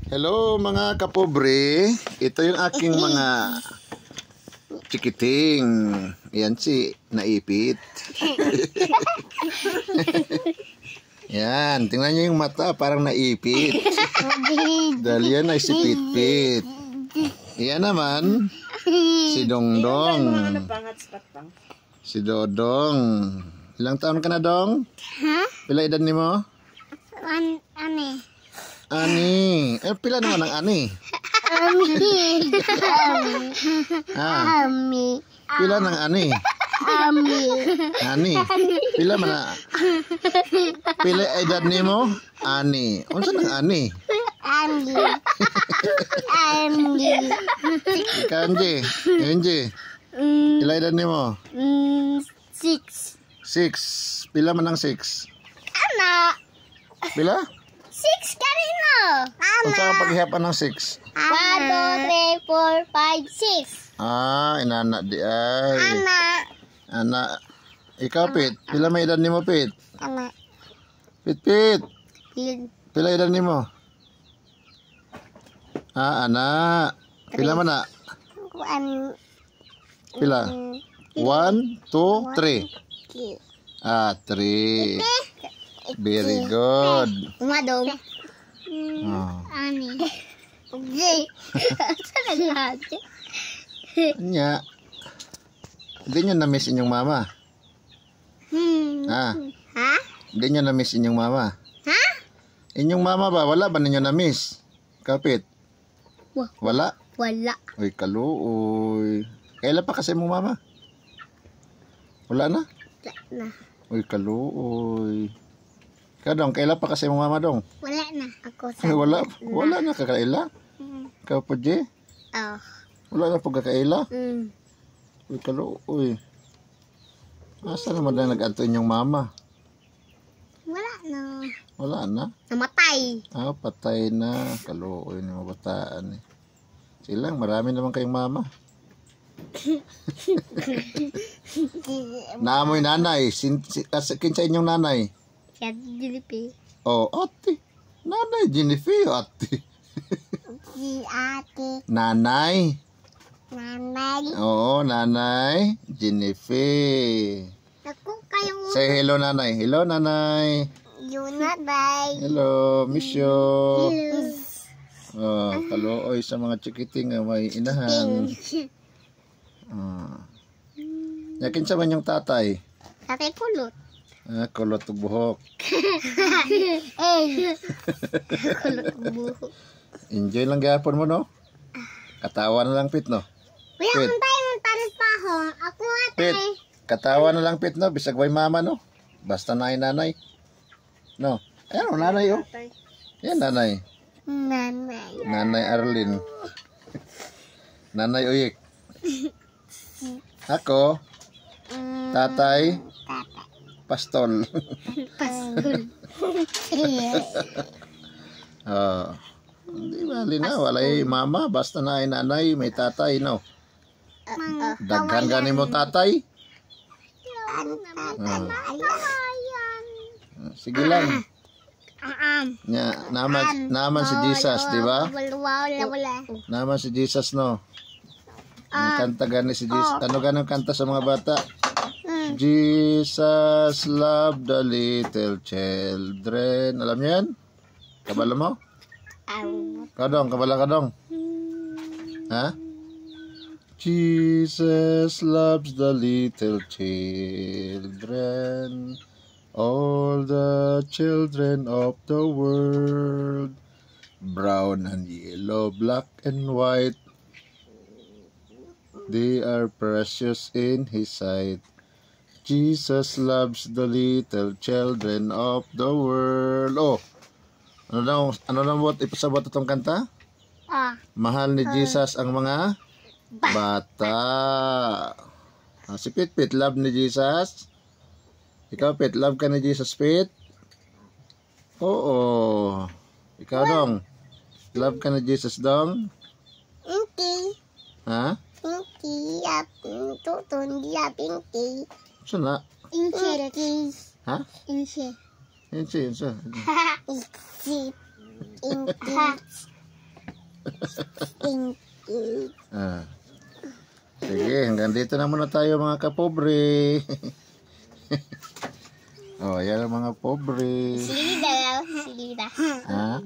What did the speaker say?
Hello mga kapobre. Ito yung aking mga chikiting. Yan si naipit. Yan, tingnan nyo yung mata, parang naipit. Dahil yan ay si Pitpit. Yan naman, si Dongdong. Si Dodong. Ilang taon ka na, Dong? Ha? Pila edad ni mo? Ani. Pila naman ang ani? Ami. Pila ng ani? Ani. Pila man na? Pila edad ni mo? Ani. Unsa nang ani? Kanji. Kanji. Pila edad ni mo? 6. 6. Pila man ang 6? Anak. Pila? 6 kanino? Unsa ang paghihapan ng 6? 1, 2, 3, 4, 5, 6. Inana di ay. Anak. Anak. Ikaw, Pit. Pila may edad ni mo, Pit? Anak. Pit. Pila edad ni mo? Anak. Pila man na? Pila? 1, 2, 3. 3. Very good. Umadong. Ani. Okay. Saan lahat? Nya. Hindi nyo na-miss inyong mama? Ha? Hindi nyo na-miss inyong mama? Ha? Inyong mama ba? Wala ba ninyo na-miss? Kapit? Wala? Wala. Uy, kaluoy. Kailan pa kasi mong mama? Wala na? Wala na. Uy, kaluoy. Ikaw, Dong, kailan pa kasi mong mama, Dong? Wala na. Ako Ay, sa... wala na kakaila? Ikaw po, Jay? Oh. Wala na po kakaila? Uy, kaluoy. Asa naman na nag-anto inyong mama? Wala na. Wala na? Namatay. Patay na. Kaluoy ni mabataan eh. Silang, marami naman kayong mama. Naamoy nanay. Kinsa inyong nanay? Siya Jilipi. Oh, ate. Nanay, Jennifer, ate. Si ate. Nanay. Nanay. Oo, nanay. Jennifer. Ako kayong... Say hello, nanay. Hello, nanay. Yun na, bye. Hello, miss you. Oh, kaluoy sa mga chikiting may inahan. Yakin sa man yung tatay? Tatay kulot. Kulot og buhok. Kulot ang buhok. Enjoy lang gapon mo, no? Katawa na lang, Pit, no? Kuya, Pit. kung tayo mong talis pa ako, ako nga Pit, tayo. katawa na lang, Pit, no? Bisag way mama, no? Basta nanay. No? Ayan, nanay, oh. Yan, nanay. Nanay. Nanay Arlene. Nanay Uyik. Ako, tatay, pastol. Paskul. Hindi bali na, walay mama, basta na ay nanay, may tatay, no? Daghan gani mo tatay? Sige lang. Naman si Jesus, di ba? Wala. Naman si Jesus, no? Kanta gani si Jesus. Ano ganang kanta sa mga bata? Jesus loved the little children. Alam niyo yan? Kabala mo? Kadong, kabala kadong. Ha? Jesus loves the little children. All the children of the world. Brown and yellow, black and white. They are precious in His sight. Jesus loves the little children of the world. Oh, ano daw ipasabot itong kanta? Mahal ni Jesus ang mga bata. Si Pit, love ni Jesus. Ikaw, Pit, love ka ni Jesus, Pit? Oo. Ikaw, Dong. Love ka ni Jesus, Dong? Okay. Ha? Pinky. Tutun. Pinky. Sana? Inche. Ha? Inche. Inche. Inche. Ah. Sige, hanggang dito na muna tayo mga kapobre. Oh, yan ang mga pobre. Silida. Ha?